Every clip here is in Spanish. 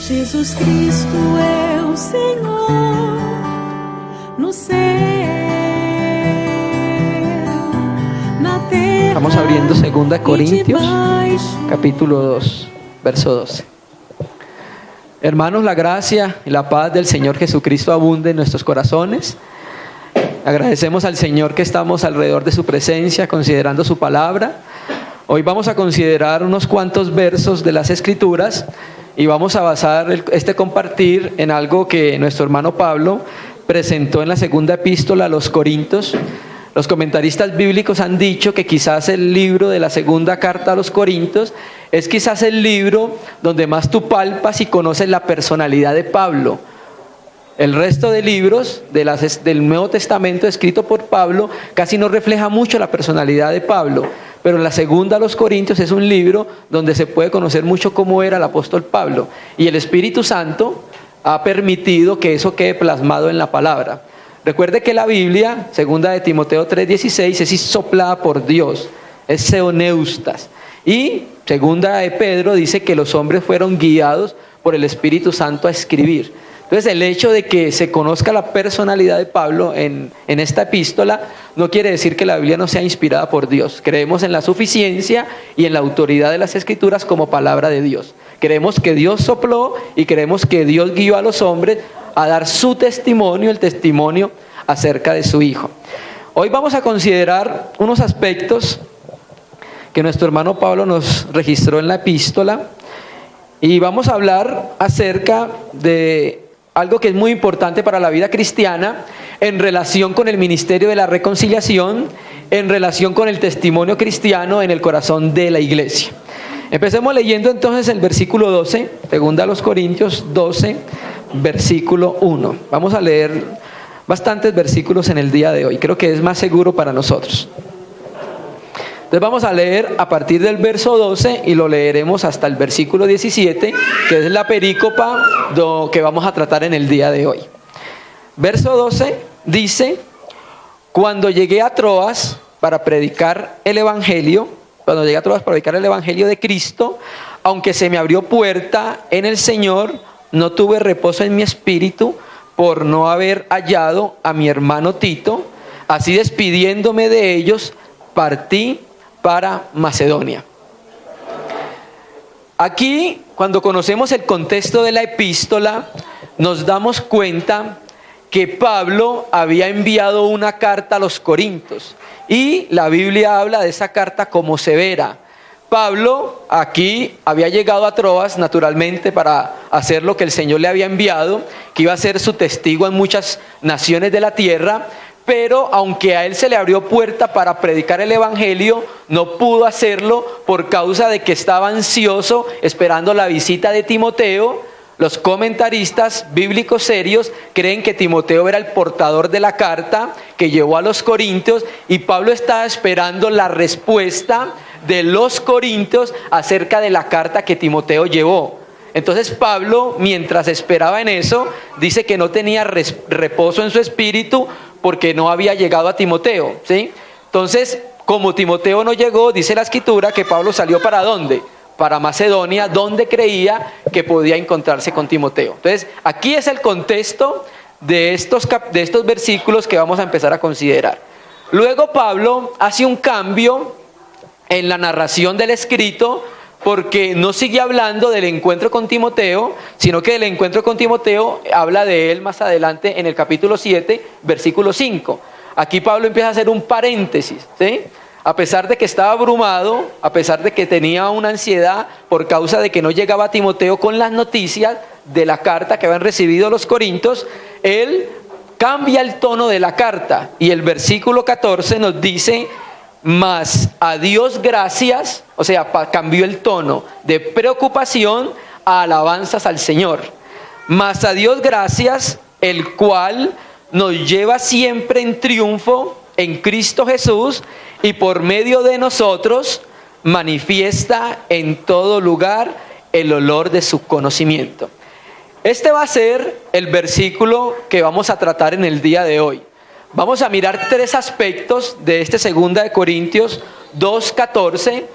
Jesus Cristo é o Senhor no céu, na terra. Estamos abriendo 2 Corintios, capítulo 2, verso 12. Hermanos, la gracia y la paz del Señor Jesucristo abunde en nuestros corazones. Agradecemos al Señor que estamos alrededor de su presencia, considerando su palabra. Hoy vamos a considerar unos cuantos versos de las Escrituras y vamos a basar este compartir en algo que nuestro hermano Pablo presentó en la segunda epístola a los Corintios. Los comentaristas bíblicos han dicho que quizás el libro de la segunda carta a los Corintios es quizás el libro donde más tú palpas y conoces la personalidad de Pablo. El resto de libros del Nuevo Testamento escrito por Pablo casi no refleja mucho la personalidad de Pablo, pero la segunda a los Corintios es un libro donde se puede conocer mucho cómo era el apóstol Pablo, y el Espíritu Santo ha permitido que eso quede plasmado en la palabra. Recuerde que la Biblia, segunda de Timoteo 3:16, es soplada por Dios, es seoneustas. Y segunda de Pedro dice que los hombres fueron guiados por el Espíritu Santo a escribir. Entonces el hecho de que se conozca la personalidad de Pablo en esta epístola no quiere decir que la Biblia no sea inspirada por Dios. Creemos en la suficiencia y en la autoridad de las Escrituras como palabra de Dios. Creemos que Dios sopló y creemos que Dios guió a los hombres a dar su testimonio, el testimonio acerca de su Hijo. Hoy vamos a considerar unos aspectos que nuestro hermano Pablo nos registró en la epístola, y vamos a hablar acerca de algo que es muy importante para la vida cristiana en relación con el ministerio de la reconciliación, en relación con el testimonio cristiano en el corazón de la iglesia. Empecemos leyendo entonces el versículo 12, segunda a los Corintios 12, versículo 1. Vamos a leer bastantes versículos en el día de hoy, creo que es más seguro para nosotros. Entonces vamos a leer a partir del verso 12 y lo leeremos hasta el versículo 17, que es la perícopa que vamos a tratar en el día de hoy. Verso 12 dice: cuando llegué a Troas para predicar el Evangelio de Cristo, aunque se me abrió puerta en el Señor, no tuve reposo en mi espíritu por no haber hallado a mi hermano Tito. Así, despidiéndome de ellos, partí para Macedonia. Aquí, cuando conocemos el contexto de la epístola, nos damos cuenta que Pablo había enviado una carta a los Corintios, y la Biblia habla de esa carta como severa. Pablo aquí había llegado a Troas naturalmente para hacer lo que el Señor le había enviado, que iba a ser su testigo en muchas naciones de la tierra. Pero aunque a él se le abrió puerta para predicar el Evangelio, no pudo hacerlo por causa de que estaba ansioso esperando la visita de Timoteo. Los comentaristas bíblicos serios creen que Timoteo era el portador de la carta que llevó a los Corintios, y Pablo estaba esperando la respuesta de los Corintios acerca de la carta que Timoteo llevó. Entonces Pablo, mientras esperaba en eso, dice que no tenía reposo en su espíritu porque no había llegado a Timoteo, ¿sí? Entonces, como Timoteo no llegó, dice la Escritura que Pablo salió ¿para dónde? Para Macedonia, donde creía que podía encontrarse con Timoteo. Entonces, aquí es el contexto de estos versículos que vamos a empezar a considerar. Luego Pablo hace un cambio en la narración del escrito, porque no sigue hablando del encuentro con Timoteo, sino que el encuentro con Timoteo habla de él más adelante en el capítulo 7, versículo 5. Aquí Pablo empieza a hacer un paréntesis, ¿sí? A pesar de que estaba abrumado, a pesar de que tenía una ansiedad por causa de que no llegaba a Timoteo con las noticias de la carta que habían recibido los corintios, él cambia el tono de la carta, y el versículo 14 nos dice: mas a Dios gracias, o sea, cambió el tono de preocupación a alabanzas al Señor. Mas a Dios gracias, el cual nos lleva siempre en triunfo en Cristo Jesús, y por medio de nosotros manifiesta en todo lugar el olor de su conocimiento. Este va a ser el versículo que vamos a tratar en el día de hoy. Vamos a mirar tres aspectos de este 2 Corintios 2:14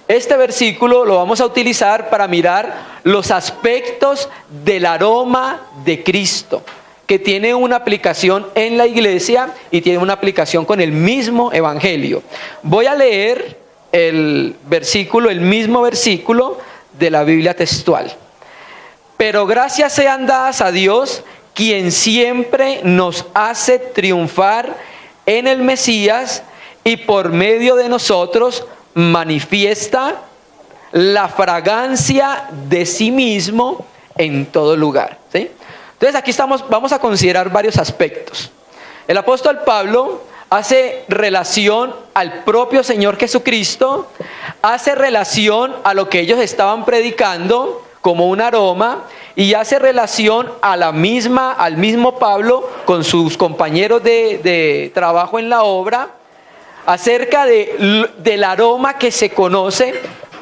este versículo lo vamos a utilizar para mirar los aspectos del aroma de Cristo, que tiene una aplicación en la iglesia y tiene una aplicación con el mismo evangelio. Voy a leer el mismo versículo de la Biblia textual. Pero gracias sean dadas a Dios, quien siempre nos hace triunfar en el Mesías y por medio de nosotros manifiesta la fragancia de sí mismo en todo lugar. ¿Sí? Entonces aquí vamos a considerar varios aspectos. El apóstol Pablo hace relación al propio Señor Jesucristo, hace relación a lo que ellos estaban predicando como un aroma, y hace relación al mismo Pablo con sus compañeros de trabajo en la obra, acerca del aroma que se conoce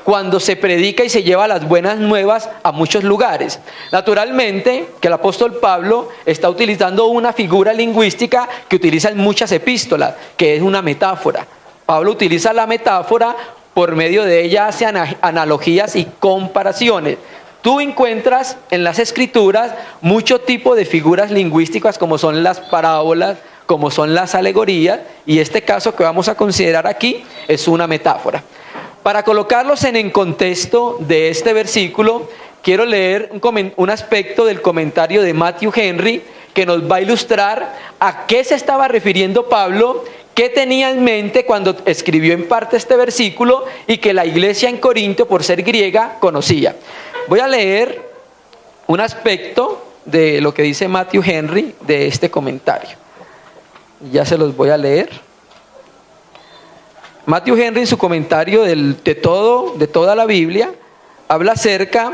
cuando se predica y se lleva las buenas nuevas a muchos lugares. Naturalmente que el apóstol Pablo está utilizando una figura lingüística que utiliza en muchas epístolas, que es una metáfora. Pablo utiliza la metáfora, por medio de ella hace analogías y comparaciones. Tú encuentras en las escrituras mucho tipo de figuras lingüísticas, como son las parábolas, como son las alegorías, y este caso que vamos a considerar aquí es una metáfora. Para colocarlos en el contexto de este versículo, quiero leer un aspecto del comentario de Matthew Henry que nos va a ilustrar a qué se estaba refiriendo Pablo, qué tenía en mente cuando escribió en parte este versículo y que la iglesia en Corinto, por ser griega, conocía. Voy a leer un aspecto de lo que dice Matthew Henry de este comentario. Ya se los voy a leer. Matthew Henry, en su comentario de toda la Biblia, habla acerca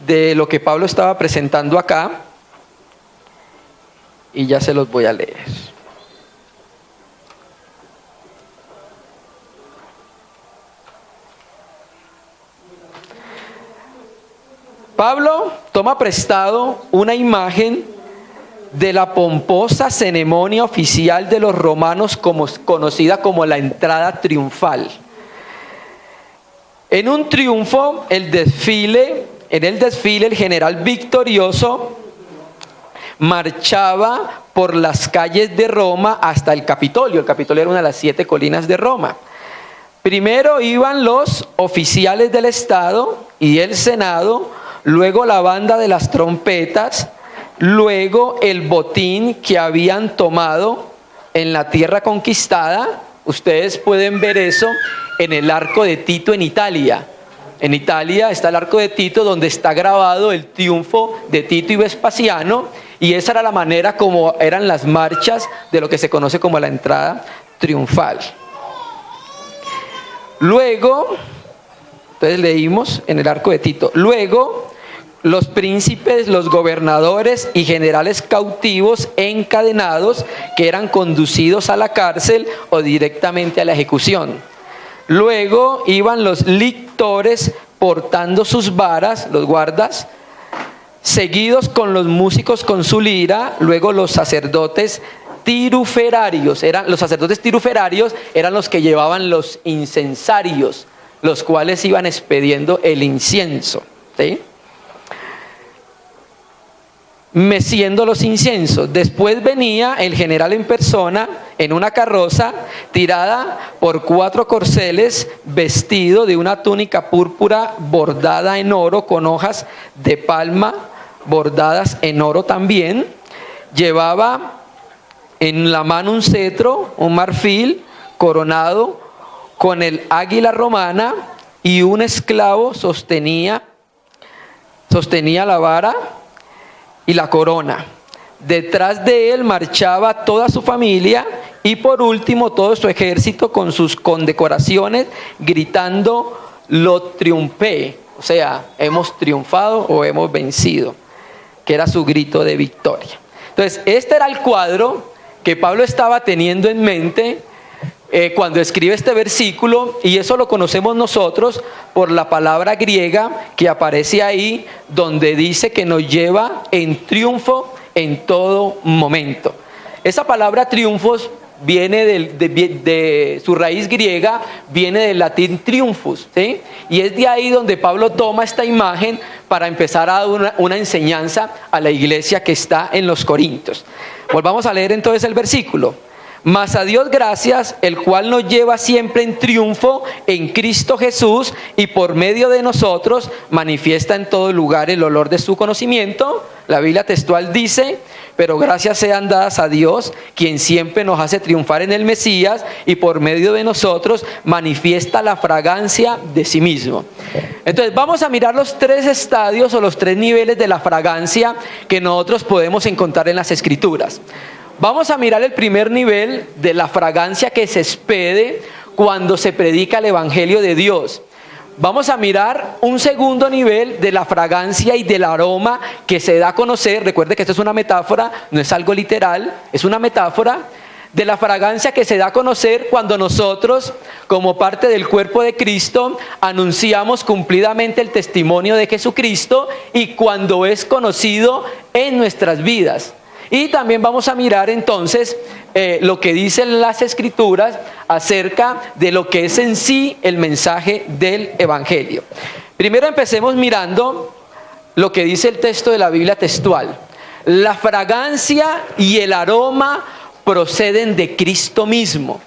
de lo que Pablo estaba presentando acá, y ya se los voy a leer. Pablo toma prestado una imagen de la pomposa ceremonia oficial de los romanos, conocida como la entrada triunfal. En un triunfo, en el desfile, el general victorioso marchaba por las calles de Roma hasta el Capitolio. El Capitolio era una de las 7 colinas de Roma. Primero iban los oficiales del Estado y el Senado, luego la banda de las trompetas, luego el botín que habían tomado en la tierra conquistada. Ustedes pueden ver eso en el Arco de Tito en Italia. En Italia está el Arco de Tito, donde está grabado el triunfo de Tito y Vespasiano, y esa era la manera como eran las marchas de lo que se conoce como la entrada triunfal. Luego, entonces leímos en el Arco de Tito, luego los príncipes, los gobernadores y generales cautivos encadenados, que eran conducidos a la cárcel o directamente a la ejecución. Luego iban los lictores portando sus varas, los guardas, seguidos con los músicos con su lira. Luego los sacerdotes tiruferarios, eran los que llevaban los incensarios, los cuales iban expediendo el incienso, ¿sí? Meciendo los inciensos. Después venía el general en persona en una carroza tirada por 4 corceles, vestido de una túnica púrpura bordada en oro con hojas de palma bordadas en oro también. Llevaba en la mano un cetro, un marfil coronado con el águila romana, y un esclavo sostenía la vara y la corona. Detrás de él marchaba toda su familia, y por último todo su ejército con sus condecoraciones, gritando: lo triunfé, o sea, hemos triunfado o hemos vencido, que era su grito de victoria. Entonces, este era el cuadro que Pablo estaba teniendo en mente cuando escribe este versículo, y eso lo conocemos nosotros por la palabra griega que aparece ahí, donde dice que nos lleva en triunfo en todo momento. Esa palabra triunfos viene de su raíz griega, viene del latín triunfus, ¿sí? Y es de ahí donde Pablo toma esta imagen para empezar a dar una enseñanza a la iglesia que está en los Corintios. Volvamos a leer entonces el versículo. Mas a Dios gracias, el cual nos lleva siempre en triunfo en Cristo Jesús, y por medio de nosotros manifiesta en todo lugar el olor de su conocimiento. La Biblia textual dice: pero gracias sean dadas a Dios, quien siempre nos hace triunfar en el Mesías, y por medio de nosotros manifiesta la fragancia de sí mismo. Entonces vamos a mirar los 3 estadios o los 3 niveles de la fragancia que nosotros podemos encontrar en las Escrituras. Vamos a mirar el primer nivel de la fragancia que se expede cuando se predica el Evangelio de Dios. Vamos a mirar un segundo nivel de la fragancia y del aroma que se da a conocer. Recuerde que esto es una metáfora, no es algo literal, es una metáfora de la fragancia que se da a conocer cuando nosotros, como parte del cuerpo de Cristo, anunciamos cumplidamente el testimonio de Jesucristo y cuando es conocido en nuestras vidas. Y también vamos a mirar entonces lo que dicen las Escrituras acerca de lo que es en sí el mensaje del Evangelio. Primero empecemos mirando lo que dice el texto de la Biblia textual. La fragancia y el aroma proceden de Cristo mismo.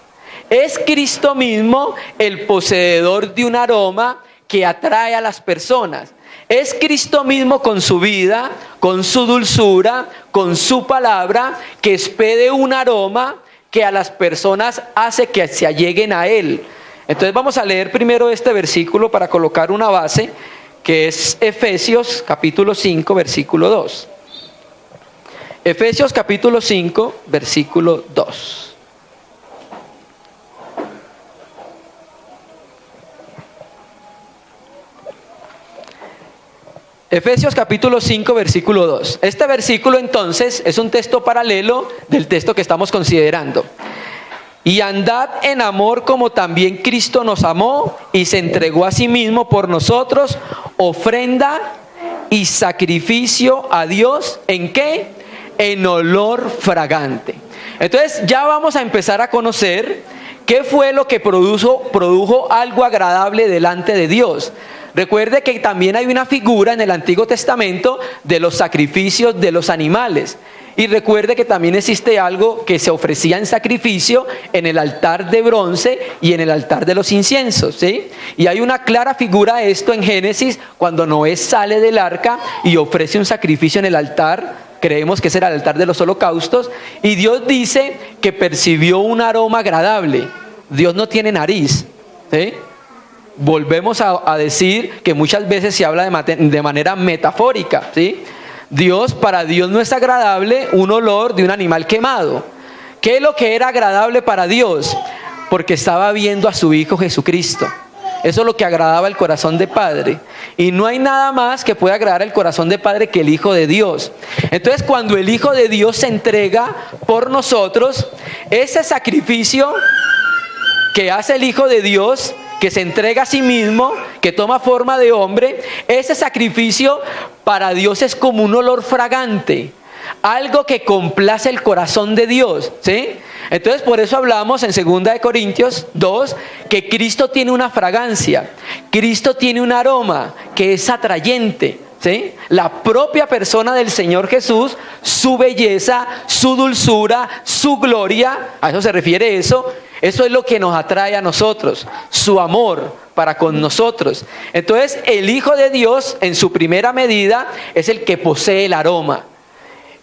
Es Cristo mismo el poseedor de un aroma que atrae a las personas. Es Cristo mismo con su vida, con su dulzura, con su palabra, que expede un aroma que a las personas hace que se alleguen a Él. Entonces vamos a leer primero este versículo para colocar una base, que es Efesios capítulo 5, versículo 2. Efesios capítulo 5, versículo 2. Efesios capítulo 5, versículo 2. Este versículo entonces es un texto paralelo del texto que estamos considerando. Y andad en amor como también Cristo nos amó y se entregó a sí mismo por nosotros, ofrenda y sacrificio a Dios. ¿En qué? En olor fragante. Entonces ya vamos a empezar a conocer qué fue lo que produjo algo agradable delante de Dios. Recuerde que también hay una figura en el Antiguo Testamento de los sacrificios de los animales. Y recuerde que también existe algo que se ofrecía en sacrificio en el altar de bronce y en el altar de los inciensos, ¿sí? Y hay una clara figura de esto en Génesis, cuando Noé sale del arca y ofrece un sacrificio en el altar. Creemos que ese era el altar de los holocaustos. Y Dios dice que percibió un aroma agradable. Dios no tiene nariz, ¿sí? Volvemos a decir que muchas veces se habla de manera metafórica, ¿sí? Para Dios no es agradable un olor de un animal quemado. ¿Qué es lo que era agradable para Dios? Porque estaba viendo a su Hijo Jesucristo. Eso es lo que agradaba el corazón de Padre. Y no hay nada más que pueda agradar el corazón de Padre que el Hijo de Dios. Entonces, cuando el Hijo de Dios se entrega por nosotros, ese sacrificio que hace el Hijo de Dios, que se entrega a sí mismo, que toma forma de hombre, ese sacrificio para Dios es como un olor fragante, algo que complace el corazón de Dios, ¿sí? Entonces por eso hablamos en 2 Corintios 2 que Cristo tiene una fragancia, Cristo tiene un aroma que es atrayente, ¿sí? La propia persona del Señor Jesús, su belleza, su dulzura, su gloria, a eso se refiere eso. Eso es lo que nos atrae a nosotros, su amor para con nosotros. Entonces, el Hijo de Dios, en su primera medida, es el que posee el aroma.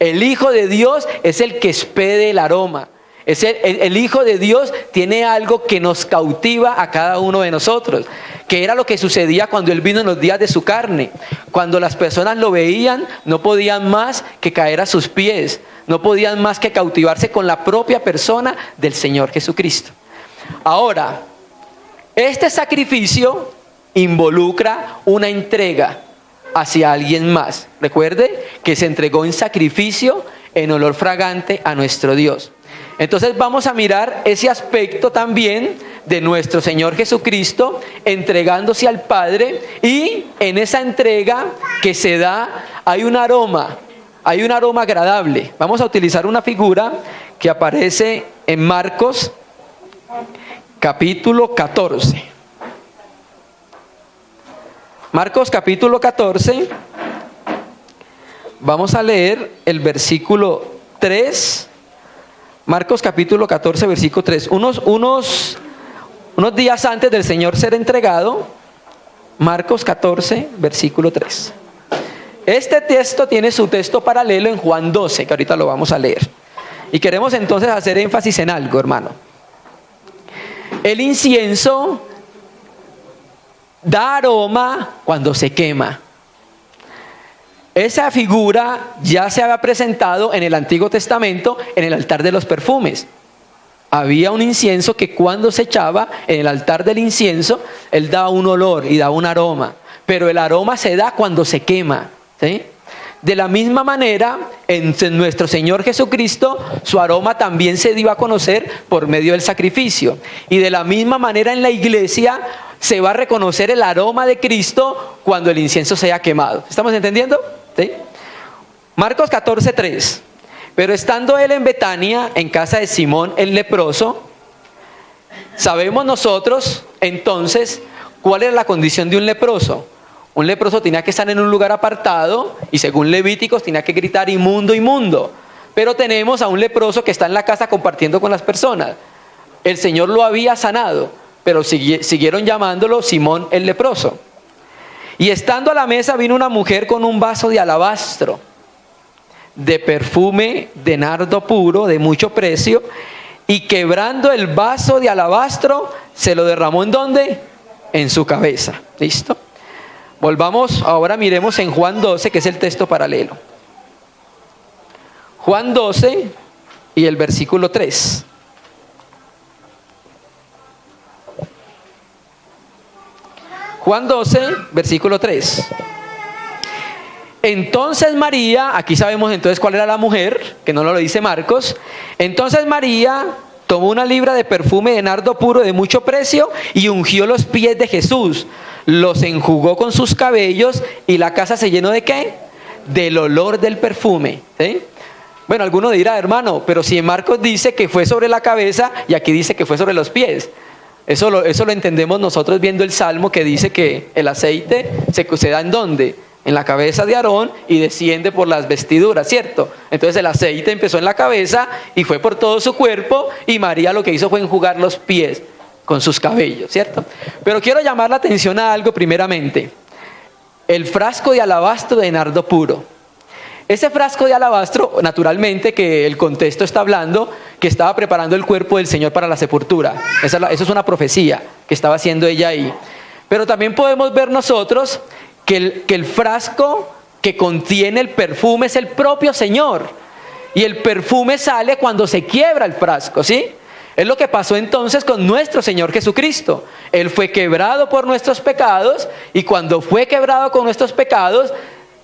El Hijo de Dios es el que expede el aroma. El Hijo de Dios tiene algo que nos cautiva a cada uno de nosotros, que era lo que sucedía cuando Él vino en los días de su carne. Cuando las personas lo veían, no podían más que caer a sus pies, no podían más que cautivarse con la propia persona del Señor Jesucristo. Ahora, este sacrificio involucra una entrega hacia alguien más. Recuerde que se entregó en sacrificio, en olor fragante a nuestro Dios. Entonces vamos a mirar ese aspecto también de nuestro Señor Jesucristo entregándose al Padre, y en esa entrega que se da hay un aroma agradable. Vamos a utilizar una figura que aparece en Marcos capítulo 14. Marcos capítulo 14, vamos a leer el versículo 3. Marcos capítulo 14, versículo 3. Unos días antes del Señor ser entregado, Marcos 14, versículo 3. Este texto tiene su texto paralelo en Juan 12, que ahorita lo vamos a leer. Y queremos entonces hacer énfasis en algo, hermano. El incienso da aroma cuando se quema. Esa figura ya se había presentado en el Antiguo Testamento en el altar de los perfumes. Había un incienso que cuando se echaba en el altar del incienso, él daba un olor y daba un aroma. Pero el aroma se da cuando se quema, ¿sí? De la misma manera, en nuestro Señor Jesucristo, su aroma también se dio a conocer por medio del sacrificio. Y de la misma manera en la iglesia se va a reconocer el aroma de Cristo cuando el incienso sea quemado. ¿Estamos entendiendo? ¿Sí? Marcos 14:3. Pero estando él en Betania, en casa de Simón el leproso, sabemos nosotros entonces cuál era la condición de un leproso. Un leproso tenía que estar en un lugar apartado y según Levíticos tenía que gritar inmundo, inmundo. Pero tenemos a un leproso que está en la casa compartiendo con las personas. El Señor lo había sanado, pero siguieron llamándolo Simón el leproso. Y estando a la mesa vino una mujer con un vaso de alabastro, de perfume de nardo puro, de mucho precio, y quebrando el vaso de alabastro, se lo derramó ¿en dónde? En su cabeza. ¿Listo? Volvamos, ahora miremos en Juan 12, que es el texto paralelo. Juan 12 y el versículo 3. Juan 12, versículo 3. Entonces María, aquí sabemos entonces cuál era la mujer, que no lo dice Marcos. Entonces María tomó una libra de perfume de nardo puro de mucho precio y ungió los pies de Jesús, los enjugó con sus cabellos y la casa se llenó ¿de qué? Del olor del perfume. ¿Sí? Bueno, alguno dirá, hermano, pero si en Marcos dice que fue sobre la cabeza y aquí dice que fue sobre los pies. Eso lo entendemos nosotros viendo el Salmo que dice que el aceite se da ¿en dónde? En la cabeza de Aarón y desciende por las vestiduras, ¿cierto? Entonces el aceite empezó en la cabeza y fue por todo su cuerpo y María lo que hizo fue enjugar los pies con sus cabellos, ¿cierto? Pero quiero llamar la atención a algo primeramente. El frasco de alabastro de nardo puro. Ese frasco de alabastro, naturalmente que el contexto está hablando que estaba preparando el cuerpo del Señor para la sepultura. Eso es una profecía que estaba haciendo ella ahí. Pero también podemos ver nosotros que el frasco que contiene el perfume es el propio Señor. Y el perfume sale cuando se quiebra el frasco, ¿sí? Es lo que pasó entonces con nuestro Señor Jesucristo. Él fue quebrado por nuestros pecados y cuando fue quebrado con nuestros pecados,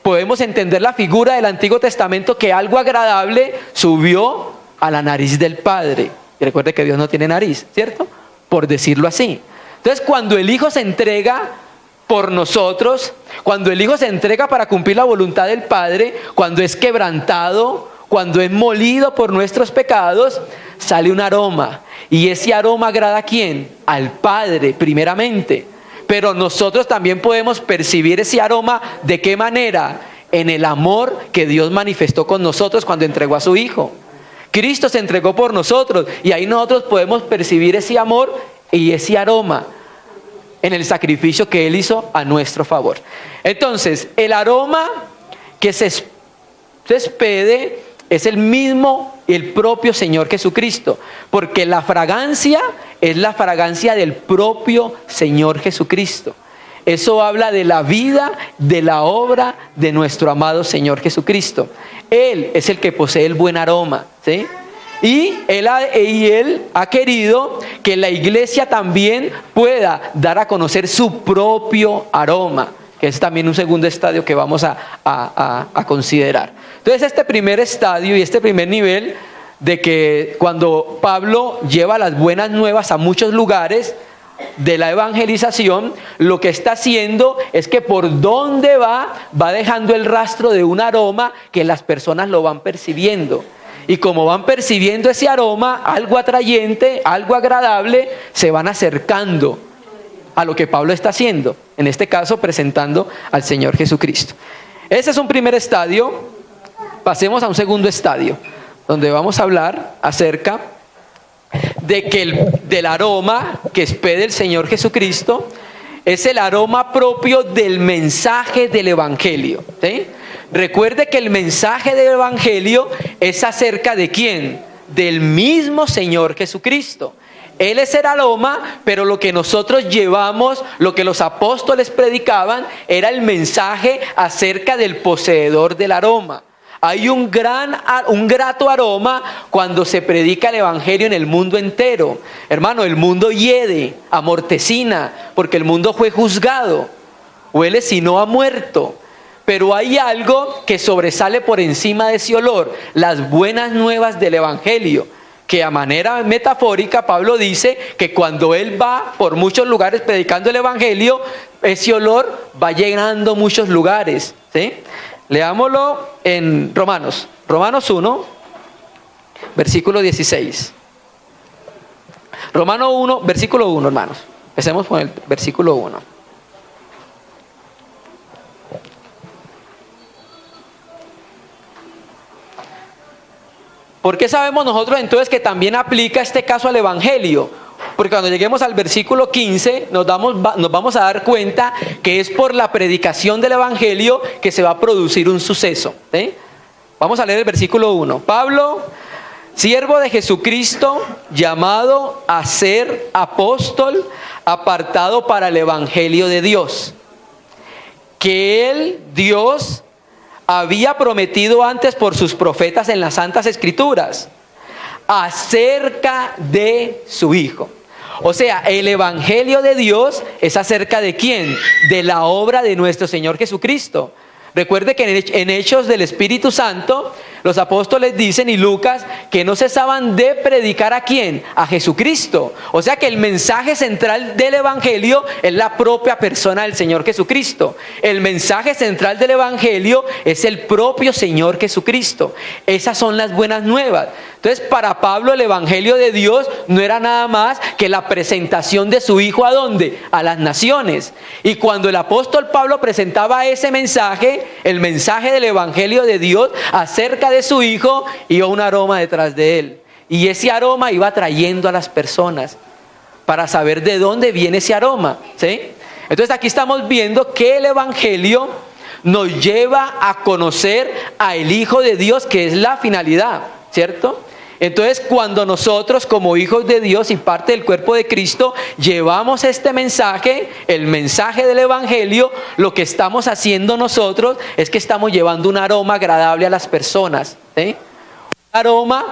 podemos entender la figura del Antiguo Testamento que algo agradable subió a la nariz del Padre. Y recuerde que Dios no tiene nariz, ¿cierto? Por decirlo así. Entonces, cuando el Hijo se entrega por nosotros, cuando el Hijo se entrega para cumplir la voluntad del Padre, cuando es quebrantado, cuando es molido por nuestros pecados, sale un aroma. Y ese aroma agrada ¿a quién? Al Padre, primeramente. Pero nosotros también podemos percibir ese aroma, ¿de qué manera? En el amor que Dios manifestó con nosotros cuando entregó a su Hijo. Cristo se entregó por nosotros y ahí nosotros podemos percibir ese amor y ese aroma en el sacrificio que Él hizo a nuestro favor. Entonces, el aroma que se expede es el mismo y el propio Señor Jesucristo, porque la fragancia es la fragancia del propio Señor Jesucristo. Eso habla de la vida, de la obra de nuestro amado Señor Jesucristo. Él es el que posee el buen aroma, ¿sí? Y él ha querido que la iglesia también pueda dar a conocer su propio aroma, que es también un segundo estadio que vamos a considerar. Entonces este primer estadio y este primer nivel de que cuando Pablo lleva las buenas nuevas a muchos lugares de la evangelización, lo que está haciendo es que por donde va dejando el rastro de un aroma que las personas lo van percibiendo. y como van percibiendo ese aroma, algo atrayente, algo agradable, se van acercando a lo que Pablo está haciendo, en este caso presentando al Señor Jesucristo. Ese es un primer estadio. Pasemos a un segundo estadio, donde vamos a hablar acerca de que del aroma que expede el Señor Jesucristo es el aroma propio del mensaje del Evangelio, ¿sí? Recuerde que el mensaje del Evangelio es acerca de ¿quién? Del mismo Señor Jesucristo. Él es el aroma, pero lo que nosotros llevamos, lo que los apóstoles predicaban, era el mensaje acerca del poseedor del aroma. Hay un grato aroma cuando se predica el Evangelio en el mundo entero. Hermano, el mundo hiede, amortecina, porque el mundo fue juzgado. Huele si no ha muerto. Pero hay algo que sobresale por encima de ese olor, las buenas nuevas del Evangelio, que a manera metafórica Pablo dice que cuando él va por muchos lugares predicando el Evangelio, ese olor va llenando muchos lugares, ¿sí? Leámoslo en Romanos 1, versículo 16. Romanos 1, versículo 1, hermanos. Empecemos con el versículo 1. ¿Por qué sabemos nosotros entonces que también aplica este caso al Evangelio? Porque cuando lleguemos al versículo 15 nos vamos a dar cuenta que es por la predicación del Evangelio que se va a producir un suceso, ¿sí? Vamos a leer el versículo 1. Pablo, siervo de Jesucristo, llamado a ser apóstol, apartado para el Evangelio de Dios, que Él, Dios, había prometido antes por sus profetas en las Santas Escrituras, acerca de su Hijo. O sea, el Evangelio de Dios es acerca de ¿quién? De la obra de nuestro Señor Jesucristo. Recuerde que en Hechos del Espíritu Santo, los apóstoles dicen, y Lucas, que no cesaban de predicar ¿a quién? A Jesucristo. O sea que el mensaje central del Evangelio es la propia persona del Señor Jesucristo. El mensaje central del Evangelio es el propio Señor Jesucristo. Esas son las buenas nuevas. Entonces, para Pablo el Evangelio de Dios no era nada más que la presentación de su Hijo, ¿a dónde? A las naciones. Y cuando el apóstol Pablo presentaba ese mensaje, el mensaje del Evangelio de Dios acerca de su Hijo, iba un aroma detrás de él. Y ese aroma iba atrayendo a las personas para saber de dónde viene ese aroma, ¿sí? Entonces aquí estamos viendo que el Evangelio nos lleva a conocer al Hijo de Dios, que es la finalidad, ¿cierto? Entonces, cuando nosotros como hijos de Dios y parte del cuerpo de Cristo llevamos este mensaje, el mensaje del Evangelio, lo que estamos haciendo nosotros es que estamos llevando un aroma agradable a las personas, ¿sí? Un aroma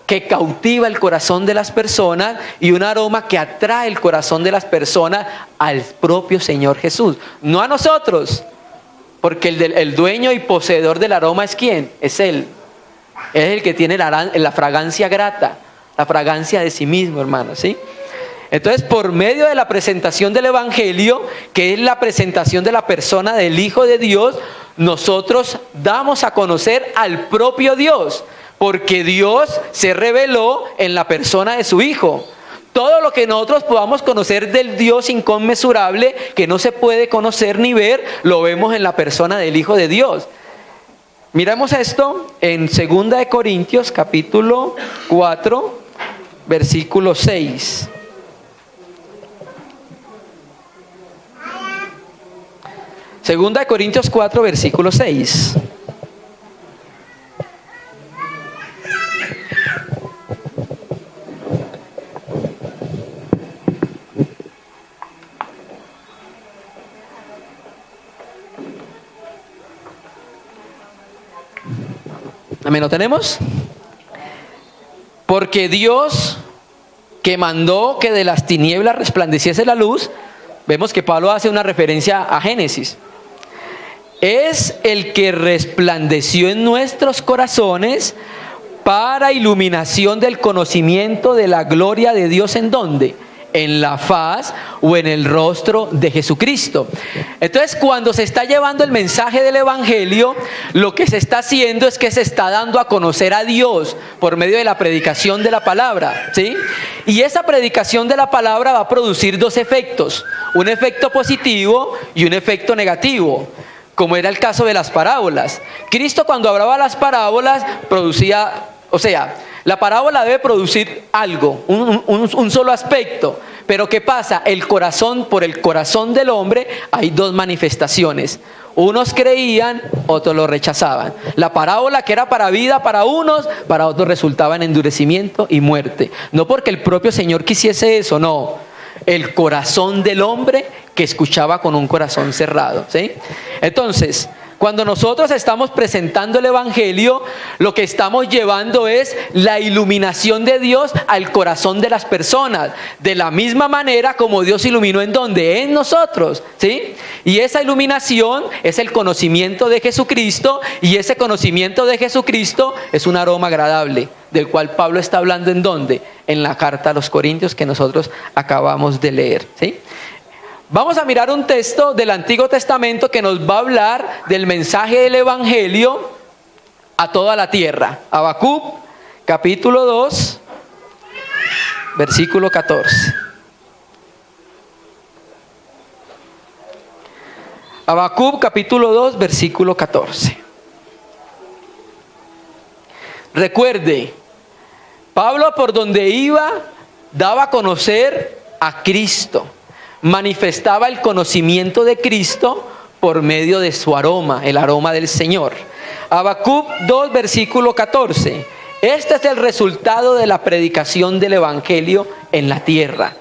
que cautiva el corazón de las personas y un aroma que atrae el corazón de las personas al propio Señor Jesús. No a nosotros, porque el dueño y poseedor del aroma es ¿quién? Es Él. Es el que tiene la fragancia grata, la fragancia de sí mismo, hermano, ¿sí? Entonces, por medio de la presentación del Evangelio, que es la presentación de la persona del Hijo de Dios, nosotros damos a conocer al propio Dios, porque Dios se reveló en la persona de su Hijo. Todo lo que nosotros podamos conocer del Dios inconmensurable, que no se puede conocer ni ver, lo vemos en la persona del Hijo de Dios. Miramos esto en 2 Corintios capítulo 4, versículo 6. Segunda de Corintios 4, versículo 6. Amén, ¿lo tenemos? Porque Dios, que mandó que de las tinieblas resplandeciese la luz, vemos que Pablo hace una referencia a Génesis, es el que resplandeció en nuestros corazones para iluminación del conocimiento de la gloria de Dios. ¿En dónde? en la faz o en el rostro de Jesucristo. Entonces, cuando se está llevando el mensaje del Evangelio, lo que se está haciendo es que se está dando a conocer a Dios por medio de la predicación de la palabra, ¿sí? Y esa predicación de la palabra va a producir dos efectos, un efecto positivo y un efecto negativo, como era el caso de las parábolas. Cristo, cuando hablaba las parábolas, producía, la parábola debe producir algo, un solo aspecto. Pero ¿qué pasa? Por el corazón del hombre hay dos manifestaciones. Unos creían, otros lo rechazaban. La parábola que era para vida para unos, para otros resultaba en endurecimiento y muerte. No porque el propio Señor quisiese eso, no. El corazón del hombre que escuchaba con un corazón cerrado, ¿sí? Entonces, cuando nosotros estamos presentando el Evangelio, lo que estamos llevando es la iluminación de Dios al corazón de las personas, de la misma manera como Dios iluminó ¿en dónde? En nosotros, ¿sí? Y esa iluminación es el conocimiento de Jesucristo, y ese conocimiento de Jesucristo es un aroma agradable, del cual Pablo está hablando ¿en dónde? En la carta a los Corintios que nosotros acabamos de leer, ¿sí? Vamos a mirar un texto del Antiguo Testamento que nos va a hablar del mensaje del Evangelio a toda la tierra. Habacuc, capítulo 2, versículo 14. Habacuc, capítulo 2, versículo 14. Recuerde, Pablo por donde iba daba a conocer a Cristo. Manifestaba el conocimiento de Cristo por medio de su aroma, el aroma del Señor. Habacuc 2, versículo 14. Este es el resultado de la predicación del Evangelio en la tierra.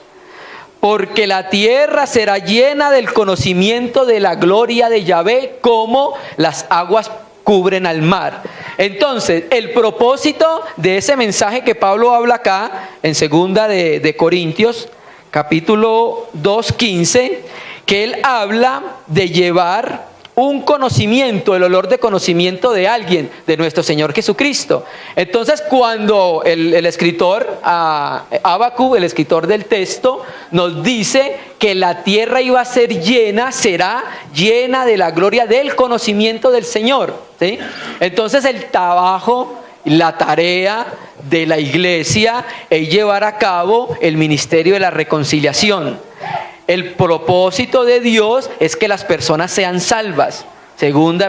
Porque la tierra será llena del conocimiento de la gloria de Yahvé, como las aguas cubren al mar. Entonces, el propósito de ese mensaje que Pablo habla acá, en segunda de Corintios, capítulo 2:15, que él habla de llevar un conocimiento, el olor de conocimiento de alguien, de nuestro Señor Jesucristo. Entonces, cuando el escritor, Habacuc, el escritor del texto, nos dice que la tierra iba a ser llena, será llena de la gloria del conocimiento del Señor, ¿sí? Entonces, el trabajo, la tarea de la iglesia es llevar a cabo el ministerio de la reconciliación. El propósito de Dios es que las personas sean salvas.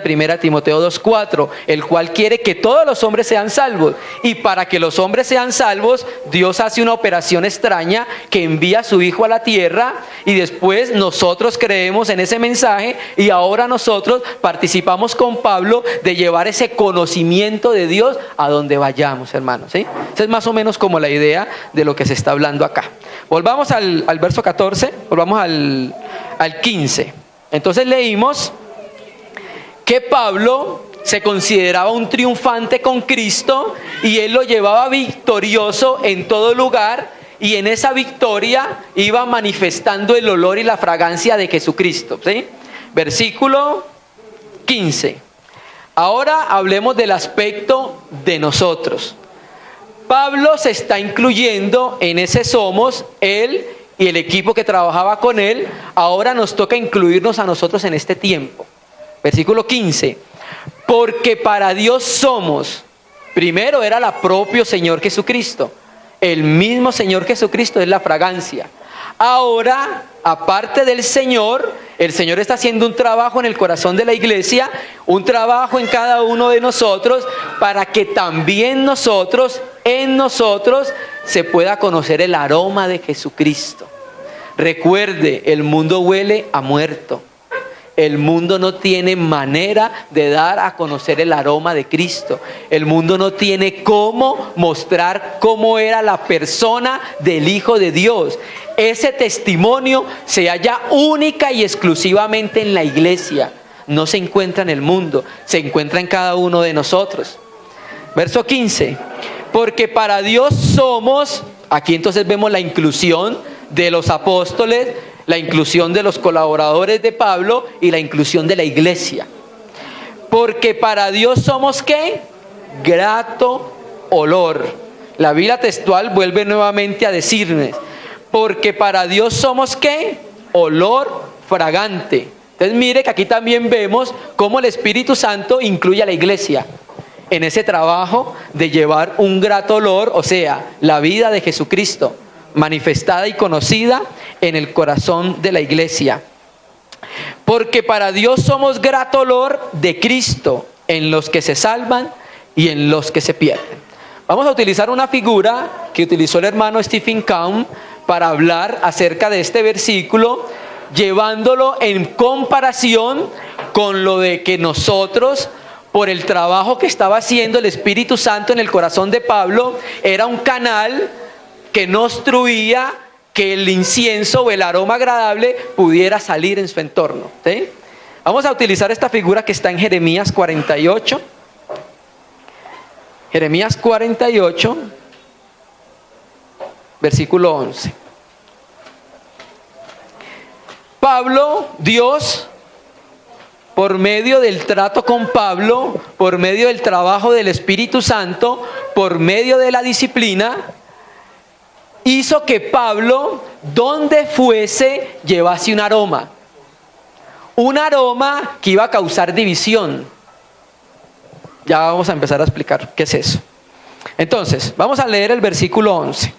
Primera Timoteo 2:4, el cual quiere que todos los hombres sean salvos. Y para que los hombres sean salvos, Dios hace una operación extraña que envía a su Hijo a la tierra, y después nosotros creemos en ese mensaje, y ahora nosotros participamos con Pablo de llevar ese conocimiento de Dios a donde vayamos, hermanos, ¿sí? Esa es más o menos como la idea de lo que se está hablando acá. Volvamos al verso 14, volvamos al 15. Entonces leímos que Pablo se consideraba un triunfante con Cristo, y él lo llevaba victorioso en todo lugar, y en esa victoria iba manifestando el olor y la fragancia de Jesucristo, ¿sí? Versículo 15. Ahora hablemos del aspecto de nosotros. Pablo se está incluyendo en ese somos, él y el equipo que trabajaba con él. Ahora nos toca incluirnos a nosotros en este tiempo. Versículo 15. Porque para Dios somos, primero era el propio Señor Jesucristo. El mismo Señor Jesucristo es la fragancia. Ahora, aparte del Señor, el Señor está haciendo un trabajo en el corazón de la iglesia, un trabajo en cada uno de nosotros, para que también en nosotros, se pueda conocer el aroma de Jesucristo. Recuerde, el mundo huele a muerto. El mundo no tiene manera de dar a conocer el aroma de Cristo. El mundo no tiene cómo mostrar cómo era la persona del Hijo de Dios. Ese testimonio se halla única y exclusivamente en la iglesia. No se encuentra en el mundo, se encuentra en cada uno de nosotros. Verso 15. Porque para Dios somos, aquí entonces vemos la inclusión de los apóstoles, la inclusión de los colaboradores de Pablo y la inclusión de la iglesia. Porque para Dios somos ¿qué? Grato olor. La Biblia textual vuelve nuevamente a decirnos: Porque para Dios somos ¿qué? Olor fragante. Entonces mire que aquí también vemos cómo el Espíritu Santo incluye a la iglesia en ese trabajo de llevar un grato olor, o sea, la vida de Jesucristo manifestada y conocida en el corazón de la iglesia. Porque para Dios somos grato olor de Cristo en los que se salvan y en los que se pierden. Vamos a utilizar una figura que utilizó el hermano Stephen Kaum para hablar acerca de este versículo, llevándolo en comparación con lo de que nosotros, por el trabajo que estaba haciendo el Espíritu Santo en el corazón de Pablo, era un canal que no obstruía que el incienso o el aroma agradable pudiera salir en su entorno, ¿sí? Vamos a utilizar esta figura que está en Jeremías 48. Jeremías 48, versículo 11. Pablo, Dios, por medio del trato con Pablo, por medio del trabajo del Espíritu Santo, por medio de la disciplina, hizo que Pablo, donde fuese, llevase un aroma que iba a causar división. Ya vamos a empezar a explicar qué es eso. Entonces, vamos a leer el versículo 11.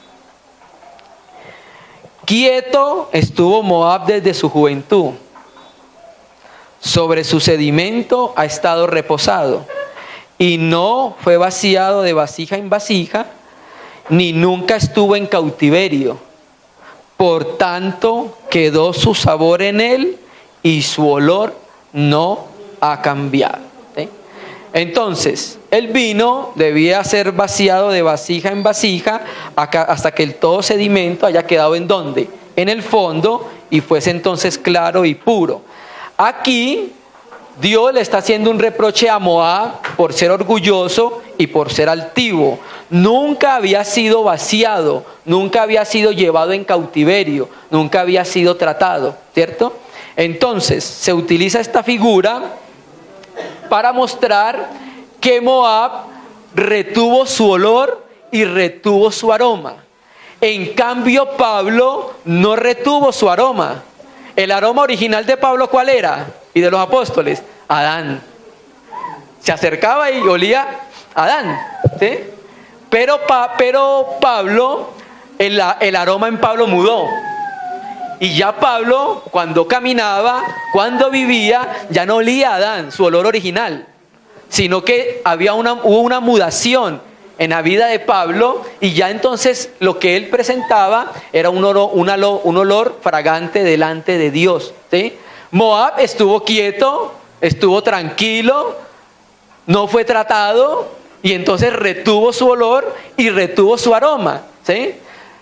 Quieto estuvo Moab desde su juventud, sobre su sedimento ha estado reposado, y no fue vaciado de vasija en vasija, ni nunca estuvo en cautiverio. Por tanto, quedó su sabor en él, y su olor no ha cambiado. ¿Sí? Entonces, el vino debía ser vaciado de vasija en vasija hasta que el todo sedimento haya quedado ¿en dónde? En el fondo, y fuese entonces claro y puro. Aquí Dios le está haciendo un reproche a Moab por ser orgulloso y por ser altivo. Nunca había sido vaciado, nunca había sido llevado en cautiverio, nunca había sido tratado, ¿cierto? Entonces se utiliza esta figura para mostrar que Moab retuvo su olor y retuvo su aroma. En cambio, Pablo no retuvo su aroma. El aroma original de Pablo, ¿cuál era? Y de los apóstoles, Adán. Se acercaba y olía a Adán, ¿sí? Pero Pablo, el aroma en Pablo mudó. Y ya Pablo, cuando caminaba, cuando vivía, ya no olía a Adán, su olor original, sino que hubo una mudación en la vida de Pablo, y ya entonces lo que él presentaba era un olor fragante delante de Dios, ¿sí? Moab estuvo quieto, estuvo tranquilo, no fue tratado, y entonces retuvo su olor y retuvo su aroma, ¿sí?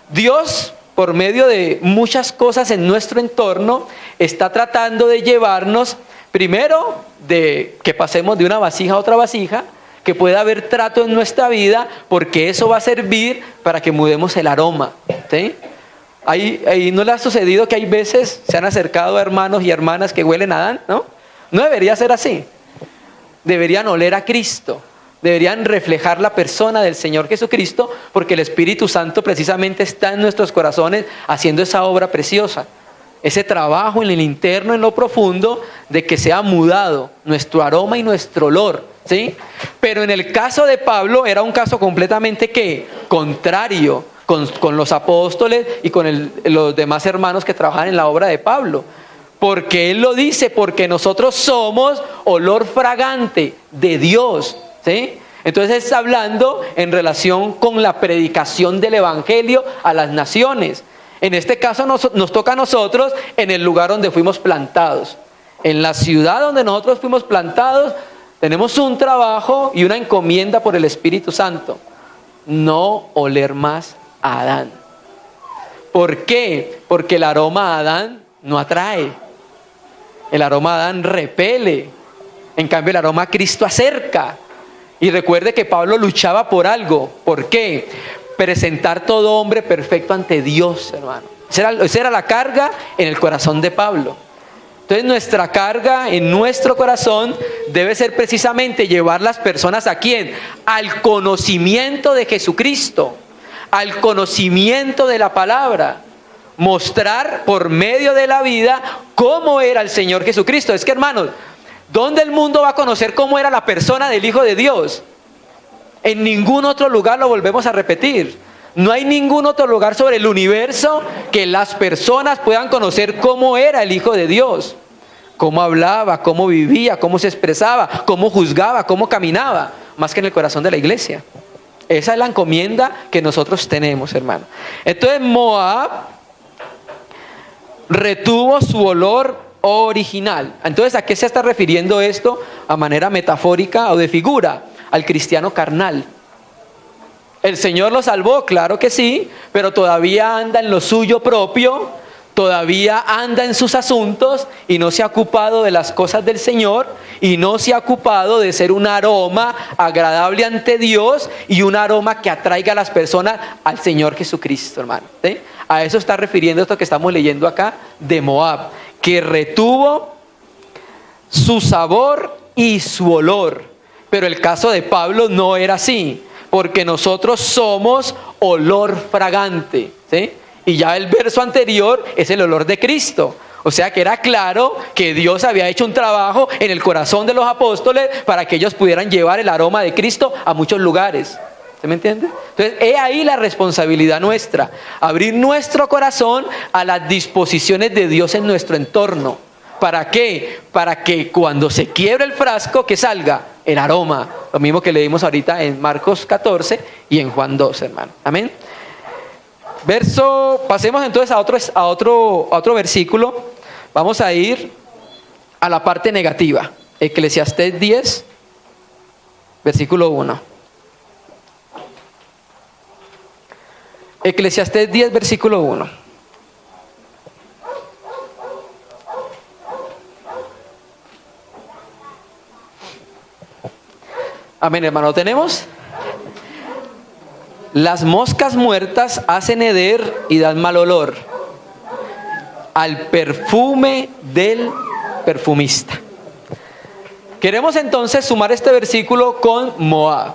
Dios, por medio de muchas cosas en nuestro entorno, está tratando de llevarnos, primero, de que pasemos de una vasija a otra vasija, que pueda haber trato en nuestra vida, porque eso va a servir para que mudemos el aroma, ¿sí? Ahí no le ha sucedido que hay veces se han acercado a hermanos y hermanas que huelen a Adán, ¿no? No debería ser así. Deberían oler a Cristo. Deberían reflejar la persona del Señor Jesucristo, porque el Espíritu Santo precisamente está en nuestros corazones haciendo esa obra preciosa. Ese trabajo en el interno, en lo profundo, de que sea mudado nuestro aroma y nuestro olor, ¿sí? Pero en el caso de Pablo era un caso completamente ¿qué? Contrario con los apóstoles y con los demás hermanos que trabajan en la obra de Pablo. Porque él lo dice, porque nosotros somos olor fragante de Dios, ¿sí? Entonces está hablando en relación con la predicación del Evangelio a las naciones. En este caso nos toca a nosotros en el lugar donde fuimos plantados. En la ciudad donde nosotros fuimos plantados, tenemos un trabajo y una encomienda por el Espíritu Santo. No oler más a Adán. ¿Por qué? Porque el aroma a Adán no atrae. El aroma a Adán repele. En cambio, el aroma a Cristo acerca. Y recuerde que Pablo luchaba por algo. ¿Por qué? Presentar todo hombre perfecto ante Dios, hermano. Esa era la carga en el corazón de Pablo. Entonces nuestra carga en nuestro corazón debe ser precisamente llevar las personas ¿a quién? Al conocimiento de Jesucristo, al conocimiento de la palabra. mostrar por medio de la vida cómo era el Señor Jesucristo. Es que, hermanos, ¿dónde el mundo va a conocer cómo era la persona del Hijo de Dios? En ningún otro lugar, lo volvemos a repetir. No hay ningún otro lugar sobre el universo que las personas puedan conocer cómo era el Hijo de Dios. Cómo hablaba, cómo vivía, cómo se expresaba, cómo juzgaba, cómo caminaba, más que en el corazón de la iglesia. Esa es la encomienda que nosotros tenemos, hermano. Entonces Moab retuvo su olor original. Entonces, ¿a qué se está refiriendo esto? A manera metafórica o de figura, al cristiano carnal. ¿El Señor lo salvó? Claro que sí, pero todavía anda en lo suyo propio, todavía anda en sus asuntos y no se ha ocupado de las cosas del Señor y no se ha ocupado de ser un aroma agradable ante Dios y un aroma que atraiga a las personas al Señor Jesucristo, hermano. ¿Sí? A eso está refiriendo esto que estamos leyendo acá de Moab, que retuvo su sabor y su olor. Pero el caso de Pablo no era así, porque nosotros somos olor fragante, ¿sí? Y ya el verso anterior es el olor de Cristo. O sea que era claro que Dios había hecho un trabajo en el corazón de los apóstoles para que ellos pudieran llevar el aroma de Cristo a muchos lugares. ¿Se me entiende? Entonces, he ahí la responsabilidad nuestra, abrir nuestro corazón a las disposiciones de Dios en nuestro entorno. ¿Para qué? Para que cuando se quiebre el frasco, que salga el aroma. Lo mismo que leímos ahorita en Marcos 14 y en Juan 2, hermano. Amén. Pasemos entonces a otro versículo. Vamos a ir a la parte negativa. Eclesiastés 10, versículo 1. Eclesiastés 10, versículo 1. Amén, hermano. ¿Lo tenemos? Las moscas muertas hacen heder y dan mal olor al perfume del perfumista. Queremos entonces sumar este versículo con Moab.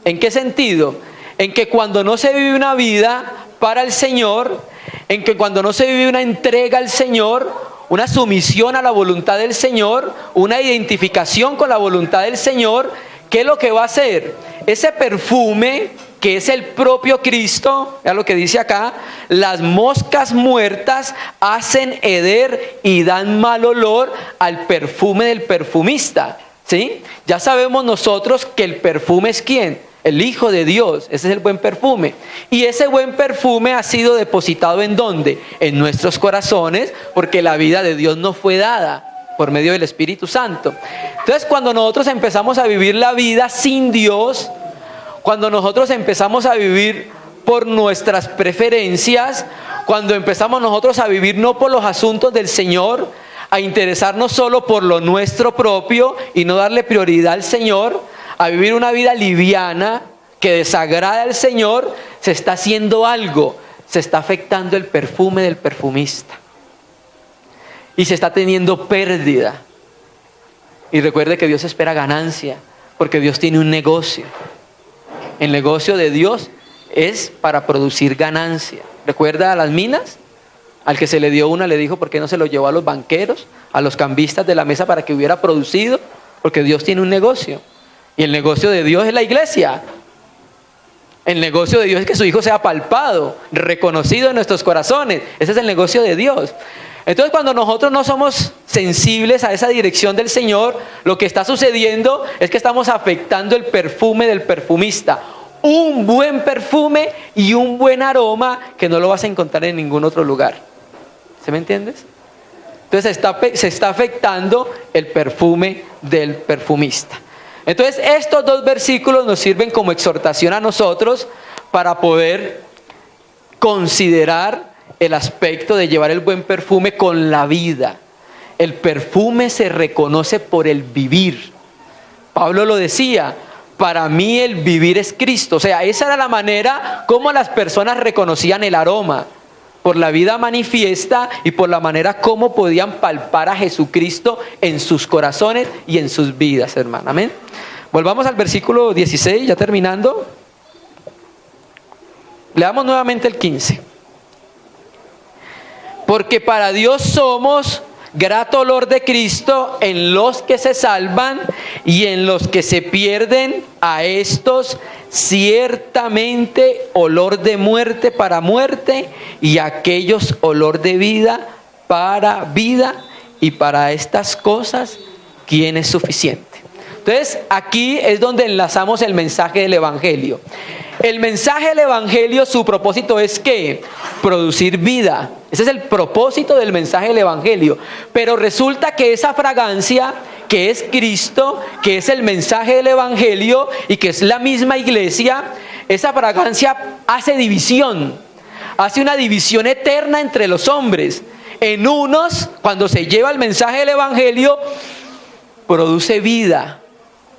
¿En qué sentido? En que cuando no se vive una vida para el Señor, en que cuando no se vive una entrega al Señor, una sumisión a la voluntad del Señor, una identificación con la voluntad del Señor, ¿qué es lo que va a hacer? Ese perfume que es el propio Cristo, es lo que dice acá, las moscas muertas hacen heder y dan mal olor al perfume del perfumista, ¿sí? Ya sabemos nosotros que el perfume es ¿quién? El Hijo de Dios, ese es el buen perfume. Y ese buen perfume ha sido depositado ¿en dónde? En nuestros corazones, porque la vida de Dios nos fue dada por medio del Espíritu Santo. Entonces, cuando nosotros empezamos a vivir la vida sin Dios, cuando nosotros empezamos a vivir por nuestras preferencias, cuando empezamos nosotros a vivir no por los asuntos del Señor, a interesarnos solo por lo nuestro propio y no darle prioridad al Señor, a vivir una vida liviana que desagrada al Señor, se está haciendo algo, se está afectando el perfume del perfumista. Y se está teniendo pérdida. Y recuerde que Dios espera ganancia, porque Dios tiene un negocio. El negocio de Dios es para producir ganancia. ¿Recuerda a las minas? Al que se le dio una le dijo, ¿por qué no se lo llevó a los banqueros, a los cambistas de la mesa para que hubiera producido? Porque Dios tiene un negocio. Y el negocio de Dios es la iglesia. El negocio de Dios es que su Hijo sea palpado, reconocido en nuestros corazones. Ese es el negocio de Dios. Entonces, cuando nosotros no somos sensibles a esa dirección del Señor, lo que está sucediendo es que estamos afectando el perfume del perfumista. Un buen perfume y un buen aroma que no lo vas a encontrar en ningún otro lugar. ¿Se me entiendes? Entonces se está afectando el perfume del perfumista. Entonces, estos dos versículos nos sirven como exhortación a nosotros para poder considerar el aspecto de llevar el buen perfume con la vida. El perfume se reconoce por el vivir. Pablo lo decía, para mí el vivir es Cristo. O sea, esa era la manera como las personas reconocían el aroma, por la vida manifiesta y por la manera como podían palpar a Jesucristo en sus corazones y en sus vidas, hermano. Amén. Volvamos al versículo 16, ya terminando. Leamos nuevamente el 15. Porque para Dios somos grato olor de Cristo en los que se salvan y en los que se pierden, a estos ciertamente olor de muerte para muerte, y a aquellos olor de vida para vida, y para estas cosas, ¿quién es suficiente? Entonces, aquí es donde enlazamos el mensaje del Evangelio. El mensaje del Evangelio, su propósito es ¿qué? Producir vida. Ese es el propósito del mensaje del Evangelio. Pero resulta que esa fragancia, que es Cristo, que es el mensaje del Evangelio y que es la misma iglesia, esa fragancia hace división. Hace una división eterna entre los hombres. En unos, cuando se lleva el mensaje del Evangelio, produce vida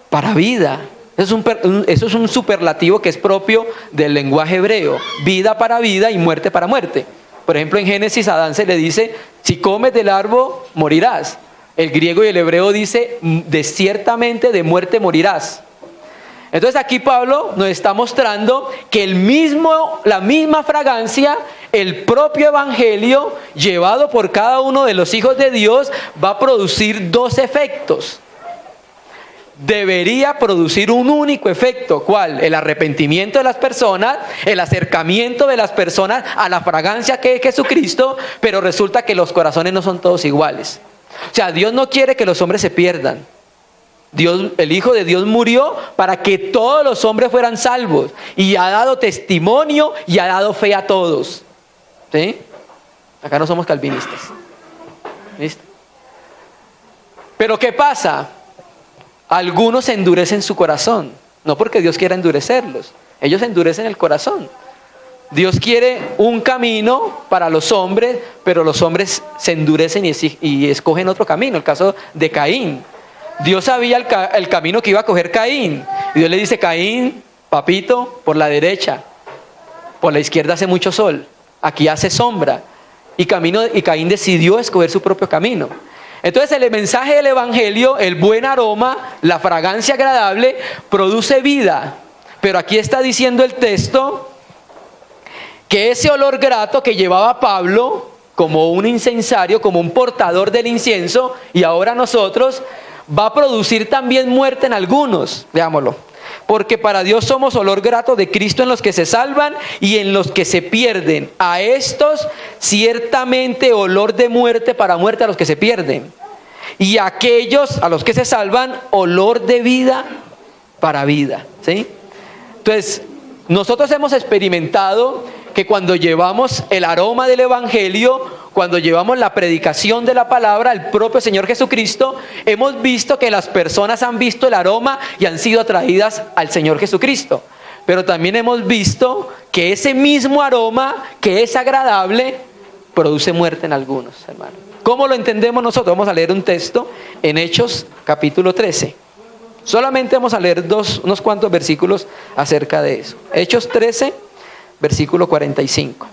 para vida. Eso es un superlativo que es propio del lenguaje hebreo. Vida para vida y muerte para muerte. Por ejemplo, en Génesis a Adán se le dice, si comes del árbol morirás. El griego y el hebreo dice, de ciertamente de muerte morirás. Entonces aquí Pablo nos está mostrando que la misma fragancia, el propio evangelio llevado por cada uno de los hijos de Dios va a producir dos efectos. Debería producir un único efecto. ¿Cuál? El arrepentimiento de las personas, el acercamiento de las personas a la fragancia que es Jesucristo, pero resulta que los corazones no son todos iguales. O sea, Dios no quiere que los hombres se pierdan. Dios, el Hijo de Dios murió para que todos los hombres fueran salvos, y ha dado testimonio y ha dado fe a todos. ¿Sí? Acá no somos calvinistas. ¿Listo? Pero ¿qué pasa? Algunos endurecen su corazón, no porque Dios quiera endurecerlos, ellos endurecen el corazón. Dios quiere un camino para los hombres, pero los hombres se endurecen y escogen otro camino. El caso de Caín. Dios sabía el camino que iba a coger Caín. Y Dios le dice, Caín, papito, por la derecha. Por la izquierda hace mucho sol. Aquí hace sombra. Y Caín decidió escoger su propio camino. Entonces el mensaje del evangelio, el buen aroma, la fragancia agradable, produce vida. Pero aquí está diciendo el texto que ese olor grato que llevaba Pablo como un incensario, como un portador del incienso, y ahora nosotros, va a producir también muerte en algunos. Veámoslo. Porque para Dios somos olor grato de Cristo en los que se salvan y en los que se pierden. A estos ciertamente olor de muerte para muerte a los que se pierden. Y a aquellos a los que se salvan olor de vida para vida. ¿Sí? Entonces, nosotros hemos experimentado que cuando llevamos el aroma del evangelio, cuando llevamos la predicación de la palabra, el propio Señor Jesucristo, hemos visto que las personas han visto el aroma y han sido atraídas al Señor Jesucristo. Pero también hemos visto que ese mismo aroma, que es agradable, produce muerte en algunos, hermanos. ¿Cómo lo entendemos nosotros? Vamos a leer un texto en Hechos capítulo 13. Solamente vamos a leer unos cuantos versículos acerca de eso. Hechos 13, versículo 45.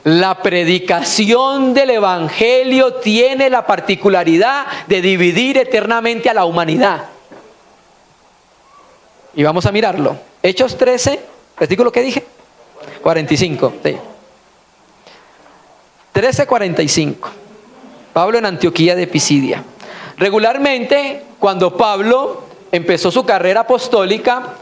La predicación del evangelio tiene la particularidad de dividir eternamente a la humanidad. Y vamos a mirarlo. Hechos 13, versículo ¿qué dije? 45. Sí. 13:45. Pablo en Antioquía de Pisidia. Regularmente, cuando Pablo empezó su carrera apostólica,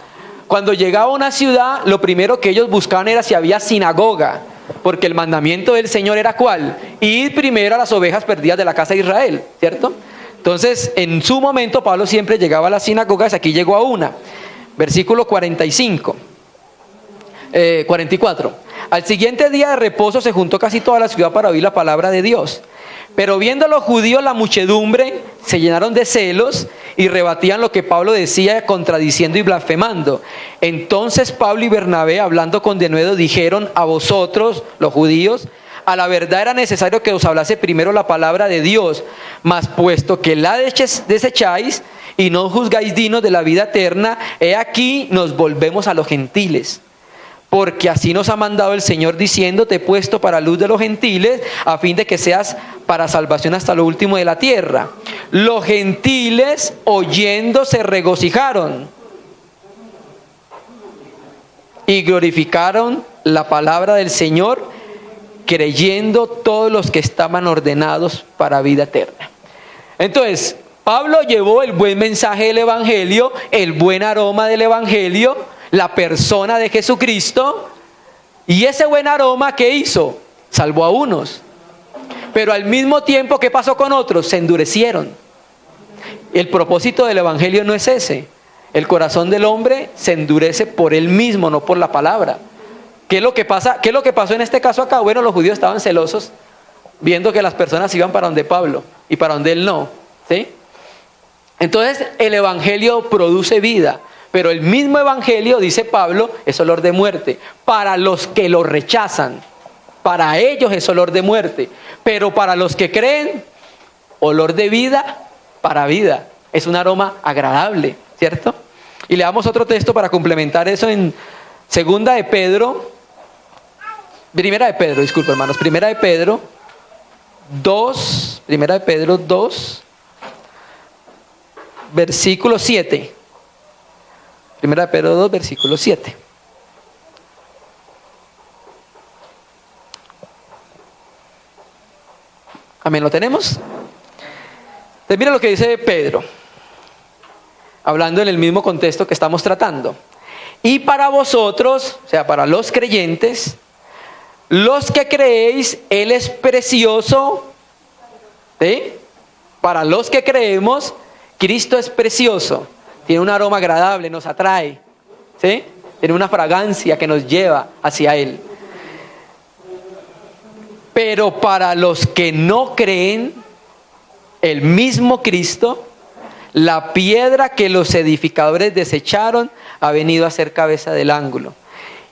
cuando llegaba a una ciudad, lo primero que ellos buscaban era si había sinagoga, porque el mandamiento del Señor era ¿cuál? Ir primero a las ovejas perdidas de la casa de Israel, ¿cierto? Entonces, en su momento, Pablo siempre llegaba a las sinagogas, aquí llegó a una. Versículo 44. Al siguiente día de reposo se juntó casi toda la ciudad para oír la palabra de Dios. Pero viendo los judíos la muchedumbre, se llenaron de celos y rebatían lo que Pablo decía, contradiciendo y blasfemando. Entonces Pablo y Bernabé, hablando con denuedo, dijeron a vosotros, los judíos, a la verdad era necesario que os hablase primero la palabra de Dios, mas puesto que la desecháis y no juzgáis dignos de la vida eterna, he aquí nos volvemos a los gentiles. Porque así nos ha mandado el Señor diciendo, te he puesto para luz de los gentiles, a fin de que seas para salvación hasta lo último de la tierra. Los gentiles, oyendo, se regocijaron y glorificaron la palabra del Señor, creyendo todos los que estaban ordenados para vida eterna. Entonces, Pablo llevó el buen mensaje del Evangelio, el buen aroma del Evangelio, la persona de Jesucristo, y ese buen aroma, ¿qué hizo? Salvó a unos. Pero al mismo tiempo, ¿qué pasó con otros? Se endurecieron. El propósito del Evangelio no es ese. El corazón del hombre se endurece por él mismo, no por la palabra. ¿Qué es lo que pasa? ¿Qué es lo que pasó en este caso acá? Bueno, los judíos estaban celosos, viendo que las personas iban para donde Pablo y para donde él no, ¿sí? Entonces el Evangelio produce vida, pero el mismo Evangelio, dice Pablo, es olor de muerte. Para los que lo rechazan, para ellos es olor de muerte, pero para los que creen, olor de vida para vida. Es un aroma agradable, ¿cierto? Y le damos otro texto para complementar eso en Primera de Pedro 2, versículo 7. Primera de Pedro 2, versículo 7. Amén, ¿lo tenemos? Entonces mira lo que dice Pedro, hablando en el mismo contexto que estamos tratando. Y para vosotros, o sea, para los creyentes, los que creéis, Él es precioso, ¿sí? Para los que creemos, Cristo es precioso, tiene un aroma agradable, nos atrae, ¿sí? Tiene una fragancia que nos lleva hacia Él. Pero para los que no creen, el mismo Cristo, la piedra que los edificadores desecharon, ha venido a ser cabeza del ángulo.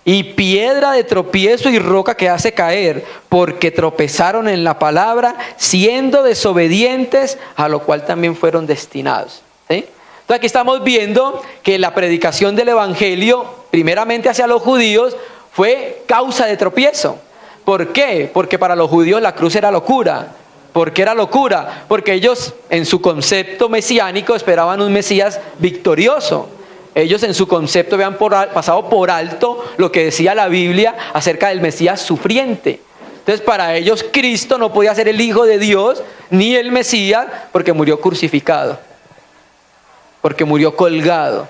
Y piedra de tropiezo y roca que hace caer, porque tropezaron en la palabra, siendo desobedientes, a lo cual también fueron destinados. ¿Sí? Entonces aquí estamos viendo que la predicación del Evangelio, primeramente hacia los judíos, fue causa de tropiezo. ¿Por qué? Porque para los judíos la cruz era locura. ¿Por qué era locura? Porque ellos en su concepto mesiánico esperaban un Mesías victorioso. Ellos en su concepto habían pasado por alto lo que decía la Biblia acerca del Mesías sufriente. Entonces para ellos Cristo no podía ser el Hijo de Dios ni el Mesías porque murió crucificado, porque murió colgado.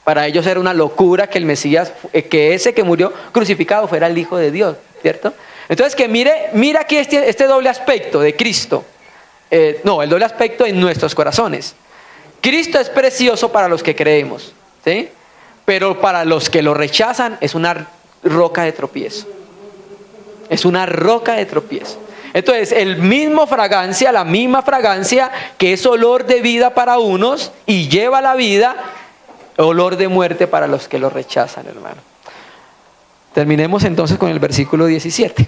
Para ellos era una locura que el Mesías, que ese que murió crucificado fuera el Hijo de Dios, ¿cierto? Entonces que mira aquí este doble aspecto de Cristo. El doble aspecto en nuestros corazones. Cristo es precioso para los que creemos, ¿sí? Pero para los que lo rechazan es una roca de tropiezo. Es una roca de tropiezo. Entonces la misma fragancia que es olor de vida para unos y lleva la vida, olor de muerte para los que lo rechazan, hermano. Terminemos entonces con el versículo 17.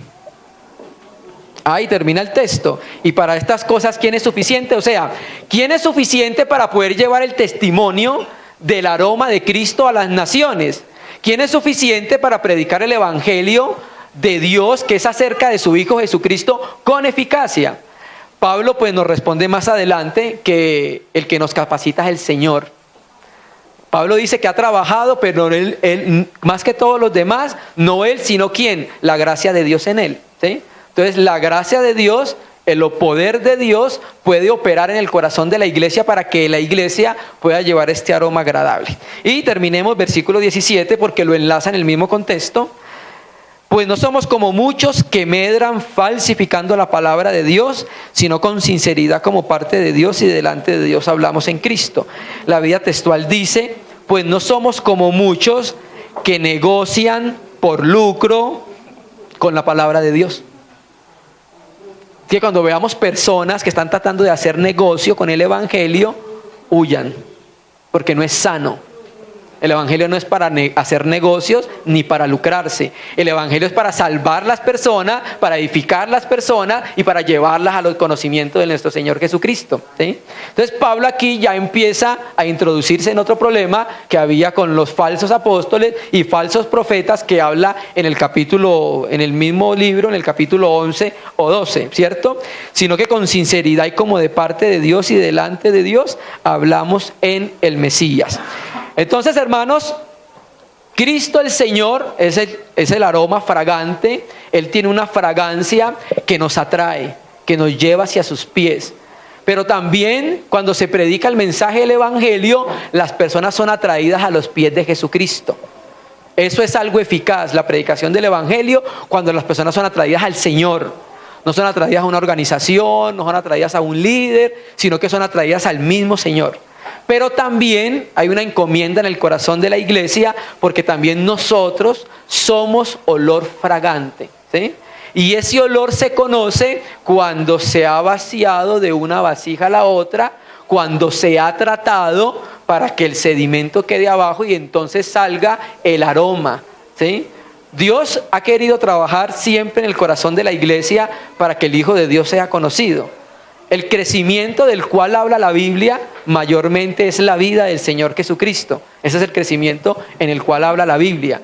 Ahí termina el texto. Y para estas cosas, ¿quién es suficiente? O sea, ¿quién es suficiente para poder llevar el testimonio del aroma de Cristo a las naciones? ¿Quién es suficiente para predicar el Evangelio de Dios, que es acerca de su Hijo Jesucristo, con eficacia? Pablo pues nos responde más adelante que el que nos capacita es el Señor. Pablo dice que ha trabajado, pero él más que todos los demás, no él, sino ¿quién? La gracia de Dios en él, ¿sí? Entonces la gracia de Dios, el poder de Dios puede operar en el corazón de la iglesia para que la iglesia pueda llevar este aroma agradable. Y terminemos versículo 17 porque lo enlaza en el mismo contexto. Pues no somos como muchos que medran falsificando la palabra de Dios, sino con sinceridad como parte de Dios y delante de Dios hablamos en Cristo. La vida textual dice, pues no somos como muchos que negocian por lucro con la palabra de Dios. Que cuando veamos personas que están tratando de hacer negocio con el Evangelio, huyan, porque no es sano. El Evangelio no es para hacer negocios ni para lucrarse. El Evangelio es para salvar las personas, para edificar las personas y para llevarlas al conocimiento de nuestro Señor Jesucristo, ¿sí? Entonces Pablo aquí ya empieza a introducirse en otro problema que había con los falsos apóstoles y falsos profetas que habla en el mismo libro, en el capítulo 11 o 12, ¿cierto? Sino que con sinceridad y como de parte de Dios y delante de Dios hablamos en el Mesías. Entonces, hermanos, Cristo el Señor es el aroma fragante. Él tiene una fragancia que nos atrae, que nos lleva hacia sus pies. Pero también cuando se predica el mensaje del Evangelio, las personas son atraídas a los pies de Jesucristo. Eso es algo eficaz, la predicación del Evangelio, cuando las personas son atraídas al Señor. No son atraídas a una organización, no son atraídas a un líder, sino que son atraídas al mismo Señor. Pero también hay una encomienda en el corazón de la iglesia, porque también nosotros somos olor fragante, ¿sí? Y ese olor se conoce cuando se ha vaciado de una vasija a la otra, cuando se ha tratado para que el sedimento quede abajo y entonces salga el aroma, ¿sí? Dios ha querido trabajar siempre en el corazón de la iglesia para que el Hijo de Dios sea conocido. El crecimiento del cual habla la Biblia mayormente es la vida del Señor Jesucristo. Ese es el crecimiento en el cual habla la Biblia,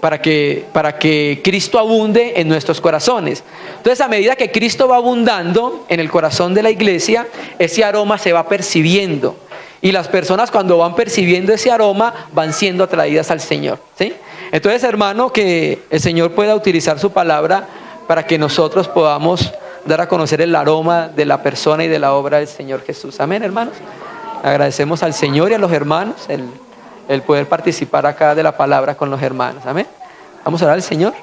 para que Cristo abunde en nuestros corazones. Entonces, a medida que Cristo va abundando en el corazón de la iglesia, ese aroma se va percibiendo. Y las personas, cuando van percibiendo ese aroma, van siendo atraídas al Señor, ¿sí? Entonces, hermano, que el Señor pueda utilizar su palabra para que nosotros podamos dar a conocer el aroma de la persona y de la obra del Señor Jesús. Amén, hermanos. Agradecemos al Señor y a los hermanos el poder participar acá de la palabra con los hermanos. Amén. Vamos a orar al Señor.